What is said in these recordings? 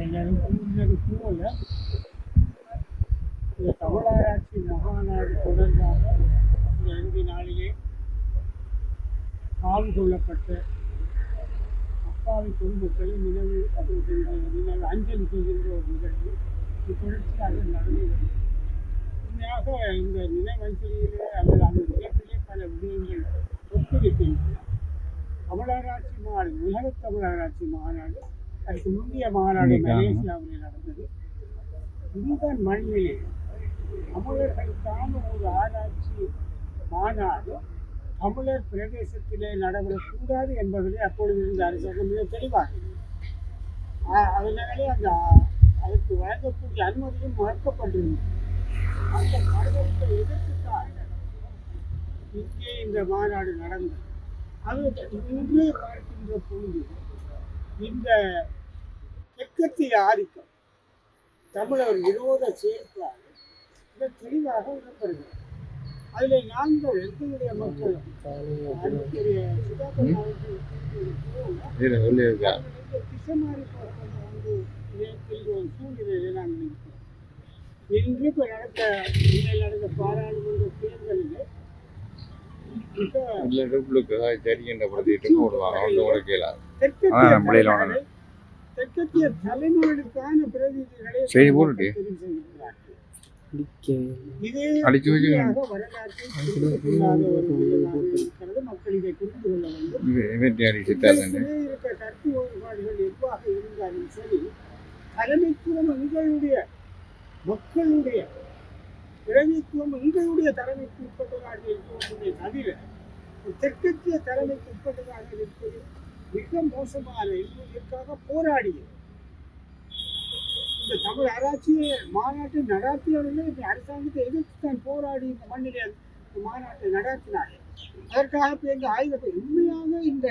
எல்லாரும் கூறினது போல இந்த தமிழராட்சி மகாநாடு தொடர்பாக இந்த 5 நாளிலே காவு கொள்ளப்பட்ட அப்பாவி பொதுமக்களை நினைவு அஞ்சலி செய்கின்ற ஒரு நிகழ்வு தொடர்ச்சியாக நடந்து வருகிறது. உண்மையாக இந்த நினைவஞ்சலியிலே அல்லது அந்த நிகழ்ச்சியிலே பல விடயங்கள் ஒத்துழைக்கின்றன. தமிழராட்சி மாநாடு, உலக தமிழராட்சி மாநாடு, அதுக்கு முந்தைய மாநாடு மலேசியாவில் நடந்தது. இந்த மண்ணிலே தமிழர்களுக்கான ஒரு ஆராய்ச்சி மாநாடு தமிழர் பிரதேசத்திலே நடைபெறக்கூடாது என்பதிலே அப்பொழுது இருந்த அரசாங்கம் மிக தெளிவாக அதனாலே அதற்கு வழங்கக்கூடிய அனுமதியும் மறுக்கப்பட்டிருந்தது. அந்த மறுதலுக்கு எதிர்த்துத்தான் இங்கே இந்த மாநாடு நடந்தது. அது இன்றே பார்க்கின்ற பொழுது இந்த தெற்கத்திய ஆதிக்கம் தமிழர் விரோத செயற்பாடு மிக தெளிவாக இடம்பெறுகிறது. அதில் நாங்கள் எங்களுடைய மக்கள் அதுக்குரிய சுதாகர் திசை மாறி வந்து ஒரு சூழ்நிலையை நாங்கள் இருக்கிறோம். இன்று இப்போ நடந்த பாராளுமன்ற தேர்தலில் தெற்கத்திய தலைநகருக்கான பிரதிநிதிகளை மக்கள் இதை புரிந்து கொள்ள வேண்டும். கருத்து வேறுபாடுகள் எவ்வாறு இருந்தாலும் சரி, தலைமைத்துவம் எங்களுடைய மக்களுடைய பிரதித்துவம் எங்களுடைய தலைமைக்கு உட்பட்டதாக இருக்கக்கூடிய தவிர தெற்கத்திய தலைமைக்கு உட்பட்டதாக இருப்பது மிக மோசமான என்பதற்காக போராடிய இந்த தமிழ் ஆராய்ச்சியை மாநாட்டை நடாத்தியவர்களே அரசாங்கத்தை எதிர்த்துத்தான் போராடி இந்த மண்ணிலே மாநாட்டை நடாத்தினார்கள். அதற்காக எங்க ஆயுதத்தை உண்மையாக இந்த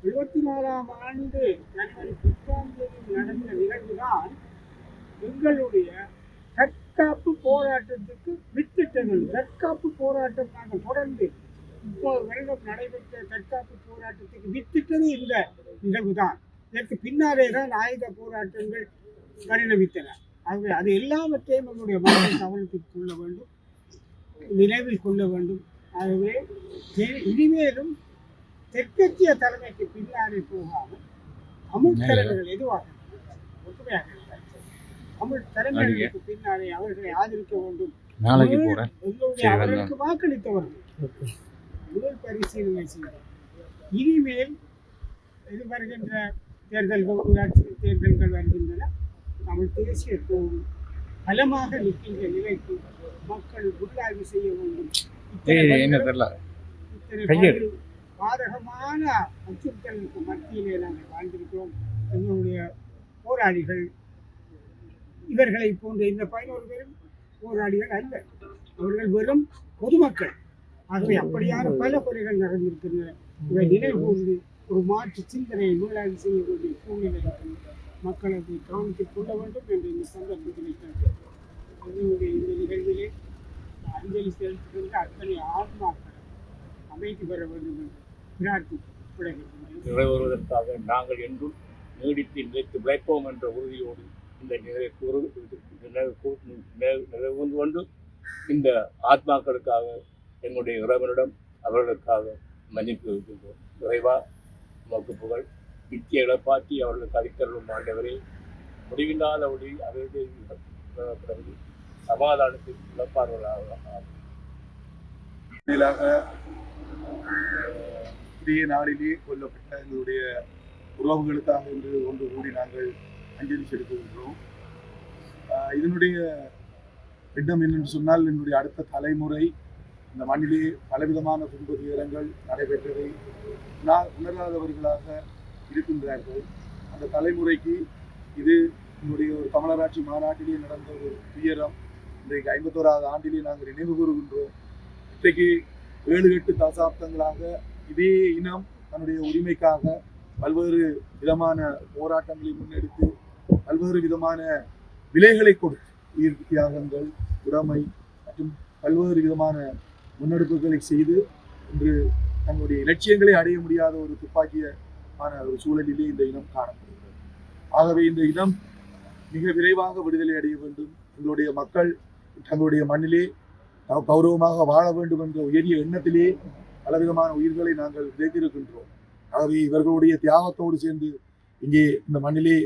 74ஆம் ஆண்டு ஜனவரி 10ஆம் தேதி நடந்த நிகழ்வுதான் எங்களுடைய தற்காப்பு போராட்டத்துக்கு வித்திட்டங்கள். தற்காப்பு போராட்டம் நாங்கள் தொடர்ந்து 30 வருடம் நடைபெற்ற தற்காப்பு போராட்டத்துக்கு வித்திட்டது இந்த நிகழ்வுதான். இதற்கு பின்னாலே தான் ஆயுத போராட்டங்கள் பரிணமித்தன. ஆகவே அது எல்லாவற்றையும் நம்முடைய மக்கள் கவனத்தில் கொள்ள வேண்டும், நினைவில் கொள்ள வேண்டும். ஆகவே இனிமேலும் தெற்கத்திய தலைமைக்கு பின்னாலே போகாமல் தமிழ் தலைமைகள் எதுவாக ஒற்றுமையாக தமிழ் தலைமைகளுக்கு பின்னாலே அவர்களை ஆதரிக்க வேண்டும். அவர்களுக்கு வாக்களித்தவர்கள் முதல் பரிசீலனை செய்தார். இனிமேல் இது வருகின்ற தேர்தல்கள், உள்ளாட்சி தேர்தல்கள் வருகின்றன. தமிழ் தேசிய கோவில் பலமாக நிற்கின்ற நிலைக்கு மக்கள் உள்ஆய்வு செய்ய வேண்டும். பாதகமான அச்சுறுத்தலுக்கு மத்தியிலே நாங்கள் வாழ்ந்திருக்கிறோம். எங்களுடைய போராளிகள் இவர்களை போன்ற இந்த 11 பேரும் போராளிகள் அல்ல, அவர்கள் வெறும் பொதுமக்கள். ஆகவே அப்படியான பல கொலைகள் நடந்திருக்கின்றன. இவை நினைவு கூர்ந்து ஒரு மாற்று சிந்தனையை நூலாய்வு செய்ய வேண்டிய சூழ்நிலை மக்களை கவனித்துக் கொள்ள வேண்டும் என்று இந்த சந்தர்ப்பத்தில் எங்களுடைய இந்த நிகழ்விலே அஞ்சலி செலுத்துகின்ற அத்தனை ஆத்மாக்கள் அமைதி பெற வேண்டும் என்று பிரார்த்திக்கிறேன். நிறைவேறுவதற்காக நாங்கள் என்றும் நீடித்து நிலைத்து உழைப்போம் என்ற உறுதியோடு இந்த நிறைவு கொண்டு இந்த ஆத்மாக்களுக்காக எங்களுடைய இறைவனிடம் அவர்களுக்காக மன்னிப்பு இருக்கின்றோம். இறைவா, உமக்கு புகழ். நித்திய இழப்பாற்றி அவர்களுக்கு அளித்தருளும் ஆண்டவரே, முடிவில்லாத ஒளி அவர்களுடைய சமாதானத்தில் இழப்பார்களாக. இதே நாளிலே கொல்லப்பட்ட எங்களுடைய உறவுகளுக்காக இன்று ஒன்று கூடி நாங்கள் அஞ்சலி செலுத்துகின்றோம். இதனுடைய திட்டம் என்னென்று சொன்னால், என்னுடைய அடுத்த தலைமுறை இந்த மண்ணிலே பலவிதமான துன்ப துயரங்கள் நடைபெற்றதை உணராதவர்களாக இருக்கின்றார்கள். அந்த தலைமுறைக்கு இது என்னுடைய ஒரு தமிழராட்சி மாநாட்டிலே நடந்த ஒரு துயரம். இன்றைக்கு 51வது ஆண்டிலே நாங்கள் நினைவு கூறுகின்றோம். இன்றைக்கு 7-8 தசாப்தங்களாக இதே இனம் தன்னுடைய உரிமைக்காக பல்வேறு விதமான போராட்டங்களை முன்னெடுத்து பல்வேறு விதமான விலைகளை கொடுத்து உயிர் தியாகங்கள், உடைமை மற்றும் பல்வேறு விதமான முன்னெடுப்புகளை செய்து இன்று தங்களுடைய இலட்சியங்களை அடைய முடியாத ஒரு துப்பாக்கியமான ஒரு சூழலிலே இந்த இனம் காணப்படுகிறது. ஆகவே இந்த இனம் மிக விரைவாக விடுதலை அடைய வேண்டும். எங்களுடைய மக்கள் தங்களுடைய மண்ணிலே கௌரவமாக வாழ வேண்டும் என்ற உயரிய எண்ணத்திலே பலவிதமான உயிர்களை நாங்கள் விதைத்திருக்கின்றோம். ஆகவே இவர்களுடைய தியாகத்தோடு சேர்ந்து இங்கே இந்த மண்ணிலே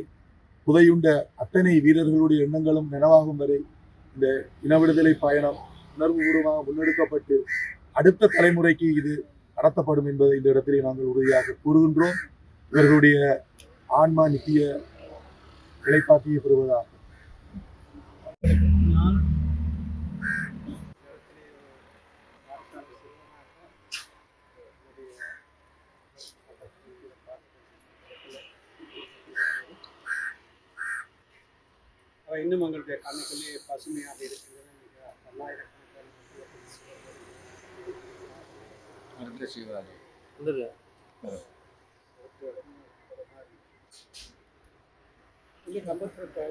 புதையுண்ட அத்தனை வீரர்களுடைய எண்ணங்களும் நனவாகும் வரை இந்த இன விடுதலை பயணம் உணர்வுபூர்வமாக முன்னெடுக்கப்பட்டு அடுத்த தலைமுறைக்கு இது நடத்தப்படும் என்பதை இந்த இடத்திலே நாங்கள் உறுதியாக கூறுகின்றோம். இவர்களுடைய ஆன்மா நித்திய இழைப்பாற்றிய பெறுவதாக. இன்னும் எங்களுடைய கண்ணுக்குள்ளே பசுமையாக இருக்கிறது.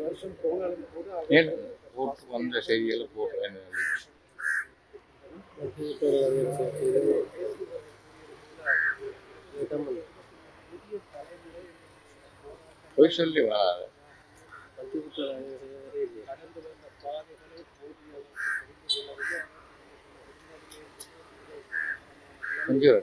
வருஷம் போனாலும் கூட வந்த செய்திகளை போட்டு போய் சொல்லி வராது. கொஞ்சம்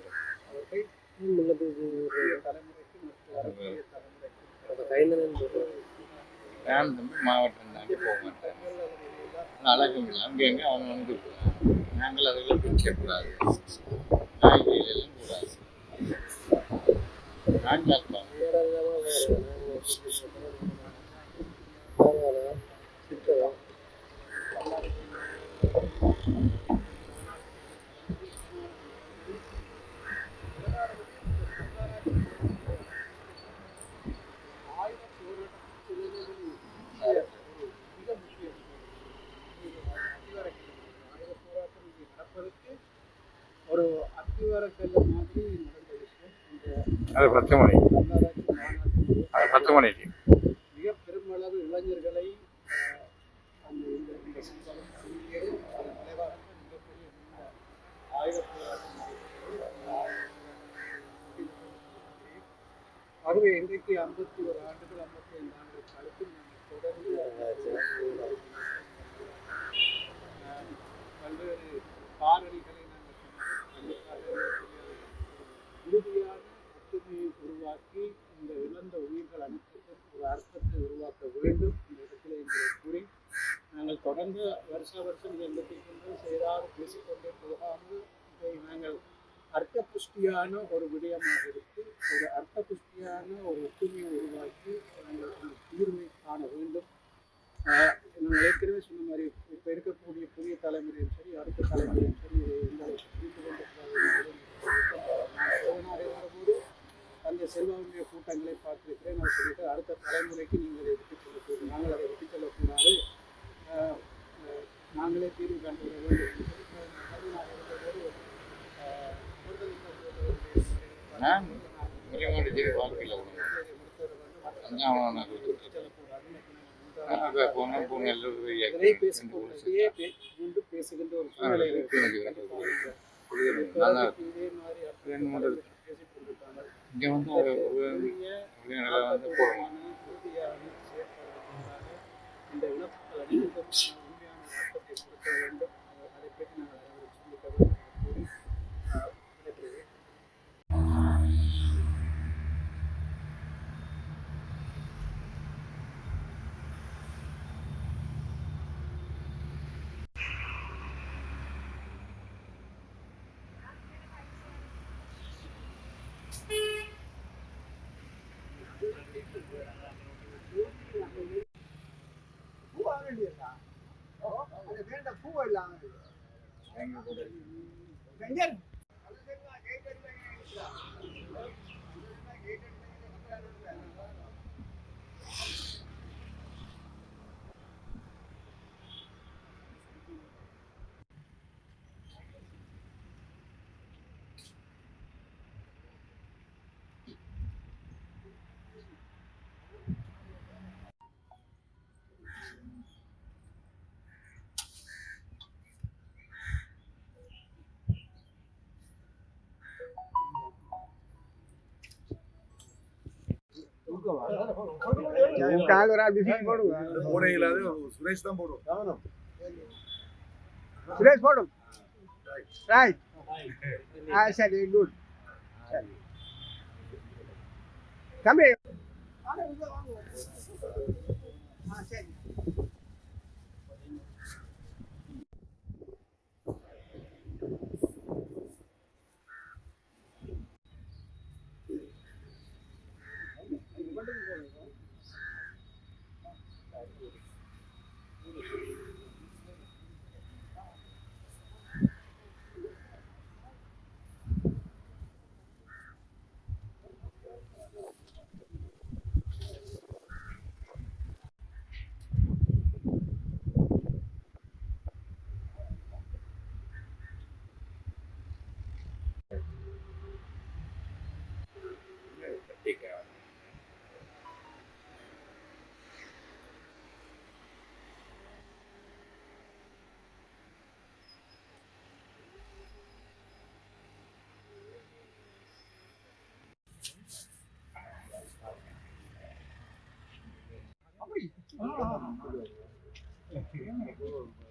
நான் மாவட்டம் தாண்டி போக மாட்டேன். அழகும் இல்லை. அங்கே எங்கே அவன் வந்து நாங்கள் அதெல்லாம் பிடிக்கக்கூடாது. காய்கறிகளெல்லாம் கூடாது. நாங்கள் ஒரு அத்திவாரக்கல்ல மாதிரி நடந்த விஷயம். அது 10 மணி. அது 10 மணிக்கு மிக பெருமளவு இளைஞர்களை ஆகவே இன்றைக்கு 51 ஆண்டுகள் 55 ஆண்டுகள் கழித்து தொடர்ந்து பல்வேறு காரணிகளை உறுதியான ஒற்றுமையை உருவாக்கி இந்த இழந்த உயிர்கள் அனைத்துக்கும் ஒரு அர்த்தத்தை உருவாக்க வேண்டும். இந்த இடத்துல எங்களை கூறி நாங்கள் தொடர்ந்து வருஷம் எங்களுக்கு செய்தால் பேசிக்கொண்டே போகாமல் இதை நாங்கள் அர்த்த புஷ்டியான ஒரு விடயமாக எடுத்து ஒரு அர்த்த புஷ்டியான ஒரு ஒற்றுமையை உருவாக்கி நாங்கள் அந்த தீர்வை காண வேண்டும். நாங்கள் ஏற்கனவே சொன்ன மாதிரி இப்போ இருக்கக்கூடிய புதிய தலைமுறையும் சரி அடுத்த தலைமுறையும் சரி எங்களை புரிந்து கொண்டிருக்கிறார்கள். நான் இருந்தபோது அந்த செல்வாவுடைய கூட்டங்களை பார்த்திருக்கிறேன். நான் சொல்லிட்டு அடுத்த தலைமுறைக்கு நீங்கள் அதை விட்டுச் சொல்லக்கூடாது, நாங்கள் அதை விட்டுச் செல்லக்கூடாது, நாங்களே தீர்வு கண்டு வர வேண்டும். நான் வாழ்க்கையில் பேசுகின்ற ஒரு சூழ்நிலை இங்கே வந்து போடணும். இந்த இழப்புகள் அனைத்துக்கும் உண்மையான அர்த்தத்தை கொடுக்க வேண்டும். அதை பற்றி நாங்கள் சொல்லிக்க வேண்டும். போட இல்லாத சுரேஷ் தான் போடும். சுரேஷ் போடும். ரைட். சரி குட். சரி தம்பி சரி